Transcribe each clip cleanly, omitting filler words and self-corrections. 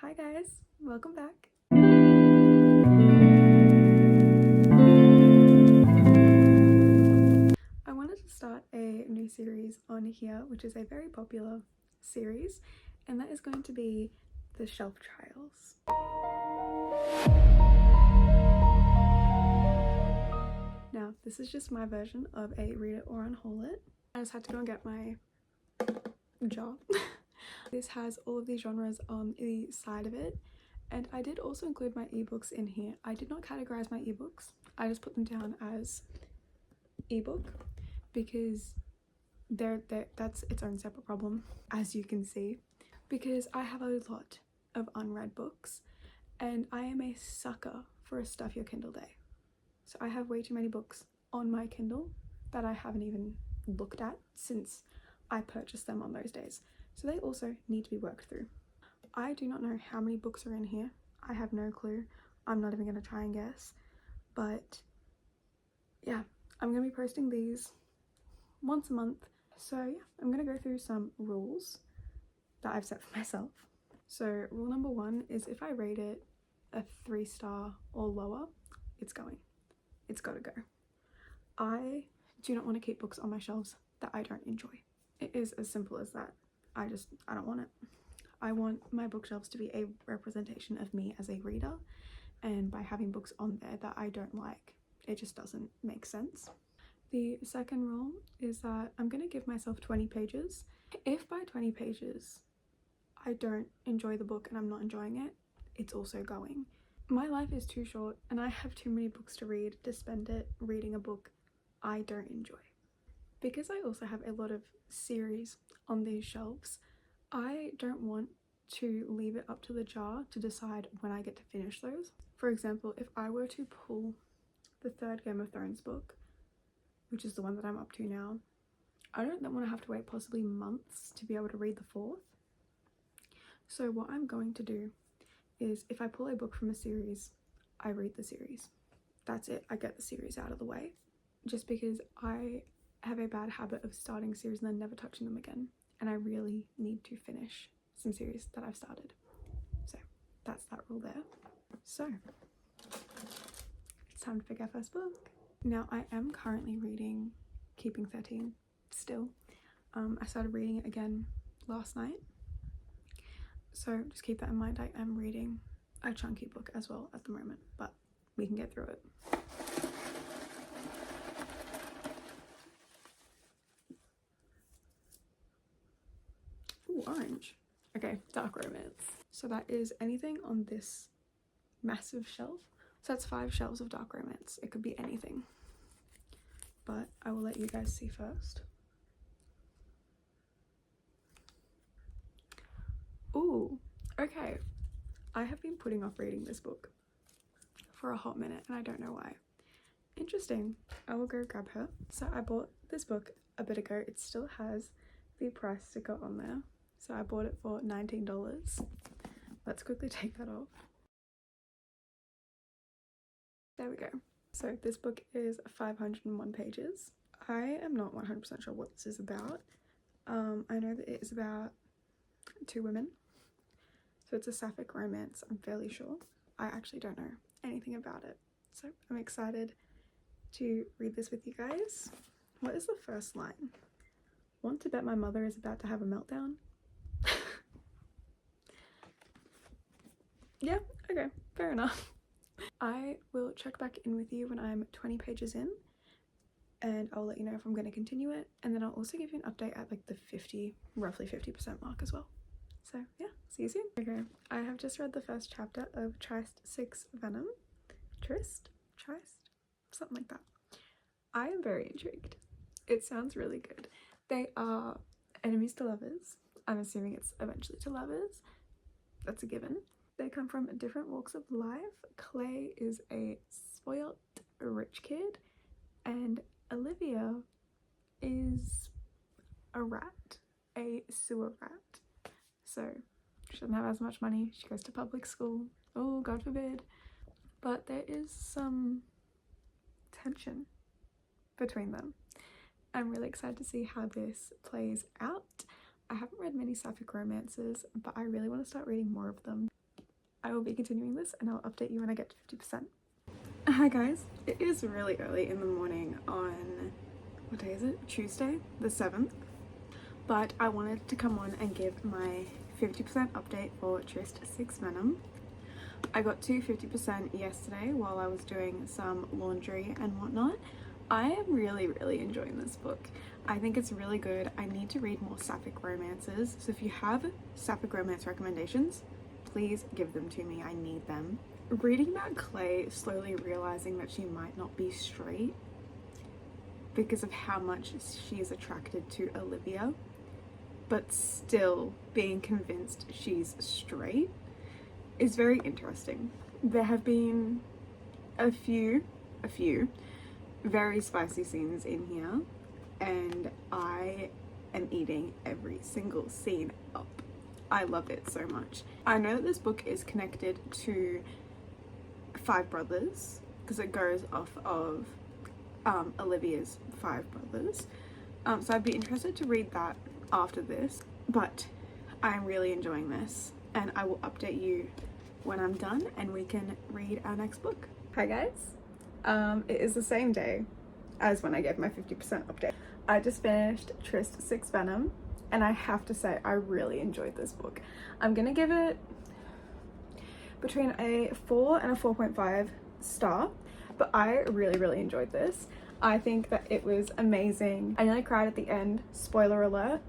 Hi guys, welcome back. I wanted to start a new series on here, which is a very popular series, and that is going to be the shelf trials. Now, this is just my version of a Read It or Unhaul It. I just had to go and get my jar. This has all of these genres on the side of it, and I did also include my ebooks in here. I did not categorize my ebooks. I just put them down as ebook because that's its own separate problem, as you can see, because I have a lot of unread books and I am a sucker for a stuff your Kindle day. So I have way too many books on my Kindle that I haven't even looked at since I purchased them on those days. So they also need to be worked through. I do not know how many books are in here. I have no clue. I'm not even going to try and guess. But yeah, I'm going to be posting these once a month. So yeah, I'm going to go through some rules that I've set for myself. So rule number 1 is if I rate it a 3-star or lower, it's going. It's got to go. I do not want to keep books on my shelves that I don't enjoy. It is as simple as that. I don't want it. I want my bookshelves to be a representation of me as a reader, and by having books on there that I don't like, it just doesn't make sense. The second rule is that I'm going to give myself 20 pages. If by 20 pages I don't enjoy the book and I'm not enjoying it, it's also going. My life is too short and I have too many books to read to spend it reading a book I don't enjoy. Because I also have a lot of series on these shelves, I don't want to leave it up to the jar to decide when I get to finish those. For example, if I were to pull the third Game of Thrones book, which is the one that I'm up to now, I don't then want to have to wait possibly months to be able to read the fourth. So what I'm going to do is if I pull a book from a series, I read the series. That's it. I get the series out of the way. Just because I have a bad habit of starting series and then never touching them again, and I really need to finish some series that I've started. So that's that rule there. So it's time to pick our first book. Now I am currently reading Keeping 13 still. I started reading it again last night, so just keep that in mind. I am reading a chunky book as well at the moment, but we can get through it. Ooh, orange. Okay, dark romance. So that is anything on this massive shelf. So that's 5 shelves of dark romance. It could be anything, but I will let you guys see first. Ooh, okay. I have been putting off reading this book for a hot minute and I don't know why. Interesting. I will go grab her. So I bought this book a bit ago. It still has the price sticker on there. So I bought it for $19. Let's quickly take that off. There we go. So this book is 501 pages. I am not 100% sure what this is about. I know that it is about 2 women. So it's a sapphic romance, I'm fairly sure. I actually don't know anything about it. So I'm excited to read this with you guys. What is the first line? Want to bet my mother is about to have a meltdown? Yeah, okay, fair enough. I will check back in with you when I'm 20 pages in, and I'll let you know if I'm going to continue it, and then I'll also give you an update at like the roughly 50% mark as well. So yeah, see you soon. Okay, I have just read the first chapter of Trist 6 Venom. Trist? Something like that. I am very intrigued. It sounds really good. They are enemies to lovers. I'm assuming it's eventually to lovers. That's a given. They come from different walks of life. Clay is a spoilt rich kid, and Olivia is a rat, a sewer rat. So she doesn't have as much money. She goes to public school. Oh, God forbid. But there is some tension between them. I'm really excited to see how this plays out. I haven't read many sapphic romances, but I really want to start reading more of them. I will be continuing this and I'll update you when I get to 50%. Hi guys, it is really early in the morning on, what day is it? Tuesday, the 7th. But I wanted to come on and give my 50% update for Trist 6 Venom. I got to 50% yesterday while I was doing some laundry and whatnot. I am really enjoying this book. I think it's really good. I need to read more sapphic romances, so if you have sapphic romance recommendations, please give them to me. I need them. Reading about Clay slowly realizing that she might not be straight because of how much she is attracted to Olivia, but still being convinced she's straight is very interesting. There have been a few very spicy scenes in here, and I am eating every single scene up. I love it so much. I know that this book is connected to 5 brothers because it goes off of Olivia's 5 brothers. So I'd be interested to read that after this, but I'm really enjoying this and I will update you when I'm done and we can read our next book. Hi guys, it is the same day as when I gave my 50% update. I just finished Trist 6 Venom and I have to say I really enjoyed this book. I'm gonna give it between a 4 and a 4.5 star, but I really enjoyed this. I think that it was amazing. I nearly cried at the end, spoiler alert,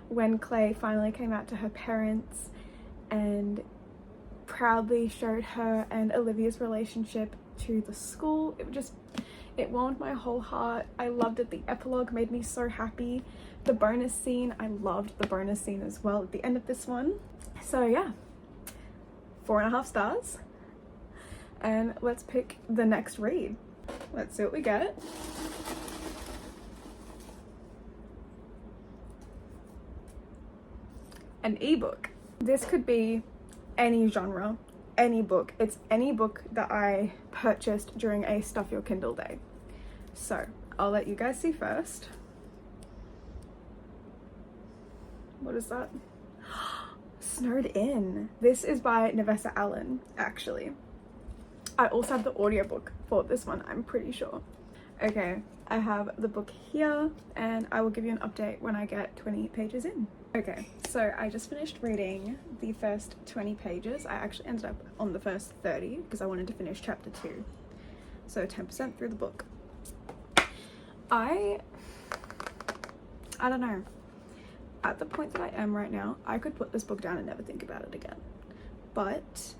when Clay finally came out to her parents and proudly showed her and Olivia's relationship to the school. It warmed my whole heart. I loved it. The epilogue made me so happy. The bonus scene, I loved the bonus scene as well at the end of this one. So yeah, 4.5 stars. And let's pick the next read. Let's see what we get. An ebook. This could be any genre, any book. It's any book that I purchased during a Stuff Your Kindle day. So I'll let you guys see first. What is that? Snowed In. This is by Nevessa Allen, actually. I also have the audiobook for this one, I'm pretty sure. Okay, I have the book here and I will give you an update when I get 20 pages in. Okay, so I just finished reading the first 20 pages. I actually ended up on the first 30 because I wanted to finish chapter 2. So 10% through the book. I don't know. At the point that I am right now, I could put this book down and never think about it again. But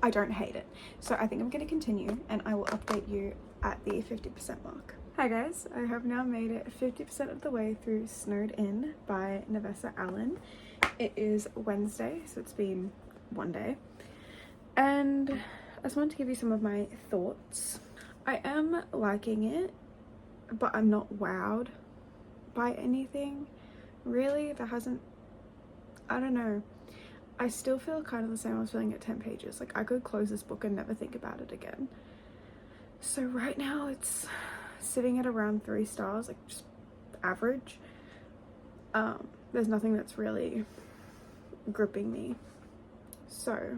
I don't hate it. So I think I'm going to continue and I will update you at the 50% mark. Hi guys, I have now made it 50% of the way through Snowed In by Nevessa Allen. It is Wednesday, so it's been one day. And I just wanted to give you some of my thoughts. I am liking it, but I'm not wowed by anything. Really, there hasn't, I don't know. I still feel kind of the same I was feeling at 10 pages. Like I could close this book and never think about it again. So right now it's sitting at around 3 stars, like just average. There's nothing that's really gripping me. So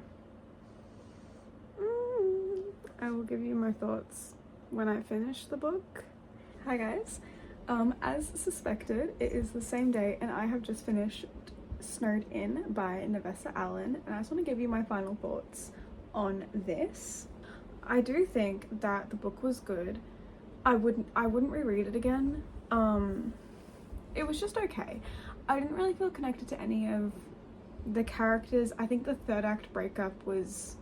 I will give you my thoughts when I finish the book. Hi guys. As suspected, it is the same day and I have just finished Snowed In by Nevessa Allen, and I just want to give you my final thoughts on this. I do think that the book was good. I wouldn't reread it again. It was just okay. I didn't really feel connected to any of the characters. I think the 3rd act breakup was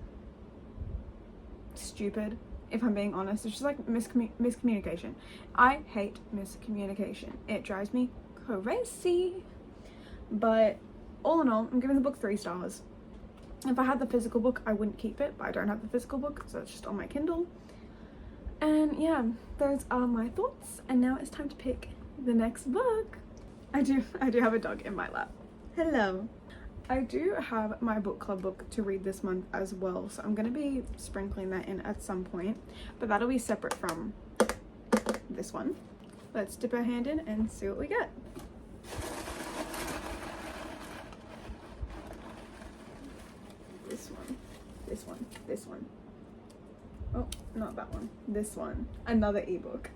stupid, if I'm being honest. It's just like miscommunication. I hate miscommunication. It drives me crazy. But all in all, I'm giving the book 3 stars. If I had the physical book, I wouldn't keep it, but I don't have the physical book, so it's just on my Kindle. And yeah, those are my thoughts. And now it's time to pick the next book. I do have a dog in my lap. Hello. I do have my book club book to read this month as well, so I'm going to be sprinkling that in at some point, but that'll be separate from this one. Let's dip our hand in and see what we get. this one. Oh, not that one. This one. Another ebook.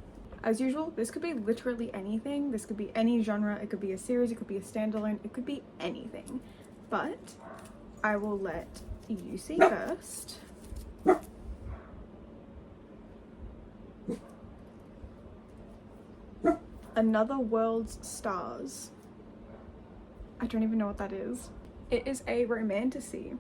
As usual, this could be literally anything. This could be any genre. It could be a series. It could be a standalone. It could be anything. But I will let you see first. Another World's Stars. I don't even know what that is. It is a romantasy,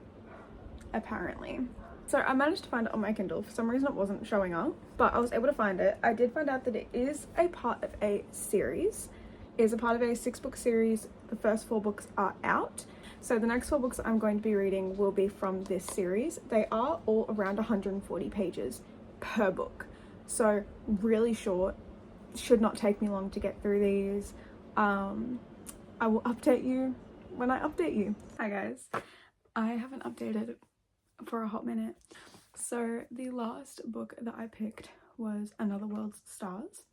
apparently. So I managed to find it on my Kindle. For some reason it wasn't showing up, but I was able to find it. I did find out that it is a part of a series. It is a part of a 6-book series. The first 4 books are out. So the next 4 books I'm going to be reading will be from this series. They are all around 140 pages per book. So really short. Should not take me long to get through these. I will update you when I update you. Hi guys. I haven't updated for a hot minute. So the last book that I picked was Another World's Stars.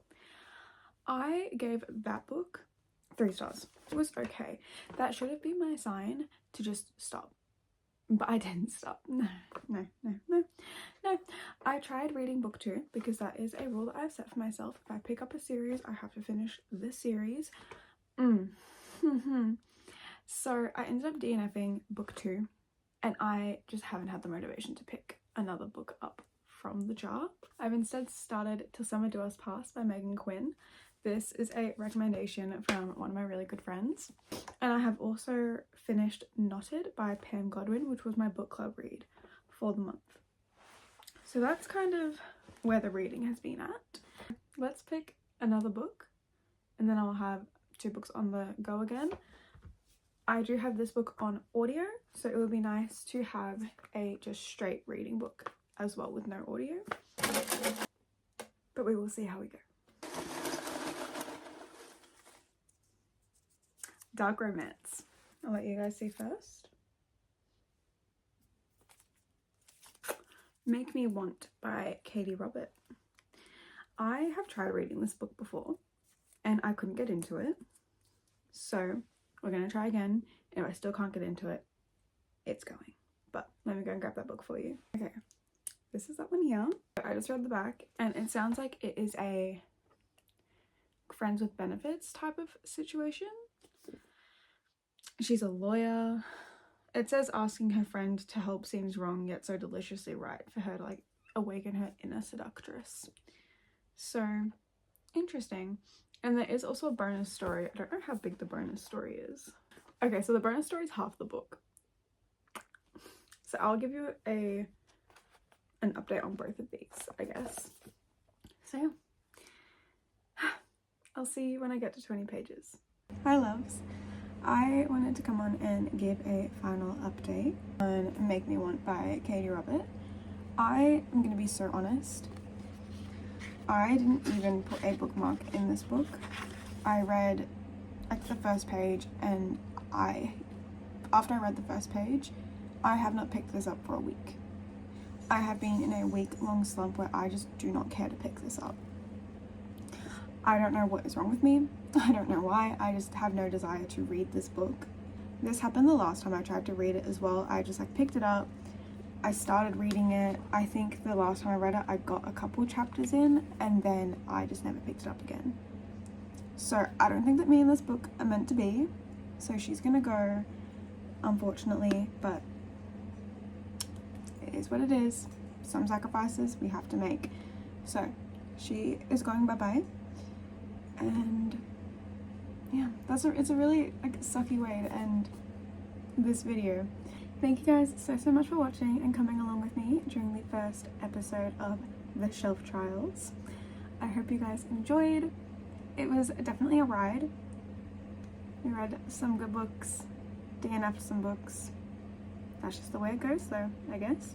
I gave that book 3 stars. It was okay. That should have been my sign to just stop. But I didn't stop. No. I tried reading book 2 because that is a rule that I've set for myself. If I pick up a series, I have to finish the series. So I ended up DNFing book 2 and I just haven't had the motivation to pick another book up from the jar. I've instead started Till Summer Do Us Past by Megan Quinn. This is a recommendation from one of my really good friends. And I have also finished Knotted by Pam Godwin, which was my book club read for the month. So that's kind of where the reading has been at. Let's pick another book and then I'll have 2 books on the go again. I do have this book on audio, so it would be nice to have a just straight reading book as well with no audio. But we will see how we go. Dark Romance. I'll let you guys see first. Make Me Want by Katie Robert. I have tried reading this book before and I couldn't get into it. So we're going to try again. And if I still can't get into it, it's going. But let me go and grab that book for you. Okay, this is that one here. I just read the back and it sounds like it is a friends with benefits type of situation. She's a lawyer. It says asking her friend to help seems wrong yet so deliciously right for her to like awaken her inner seductress. So interesting. And there is also a bonus story. I don't know how big the bonus story is. Okay, so the bonus story is half the book. So I'll give you an update on both of these, I guess. So yeah. I'll see you when I get to 20 pages. Hi loves. I wanted to come on and give a final update on Make Me Want by Katie Robert. I am going to be so honest. I didn't even put a bookmark in this book. I read like the first page and after I read the first page, I have not picked this up for a week. I have been in a week-long slump where I just do not care to pick this up. I don't know what is wrong with me. I don't know why. I just have no desire to read this book. This happened the last time I tried to read it as well. I just like picked it up. I started reading it. I think the last time I read it, I got a couple chapters in and then I just never picked it up again. So I don't think that me and this book are meant to be. So she's gonna go, unfortunately, but it is what it is. Some sacrifices we have to make. So she is going bye-bye. And yeah, it's a really like sucky way to end this video. Thank you guys so much for watching and coming along with me during the first episode of the Shelf Trials. I hope you guys enjoyed. It was definitely a ride. We read some good books, DNF some books. That's just the way it goes though, I guess.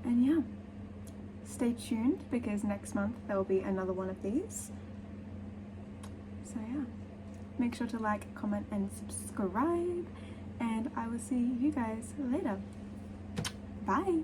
And yeah, stay tuned because next month there will be another one of these. So yeah, make sure to like, comment and subscribe and I will see you guys later. Bye.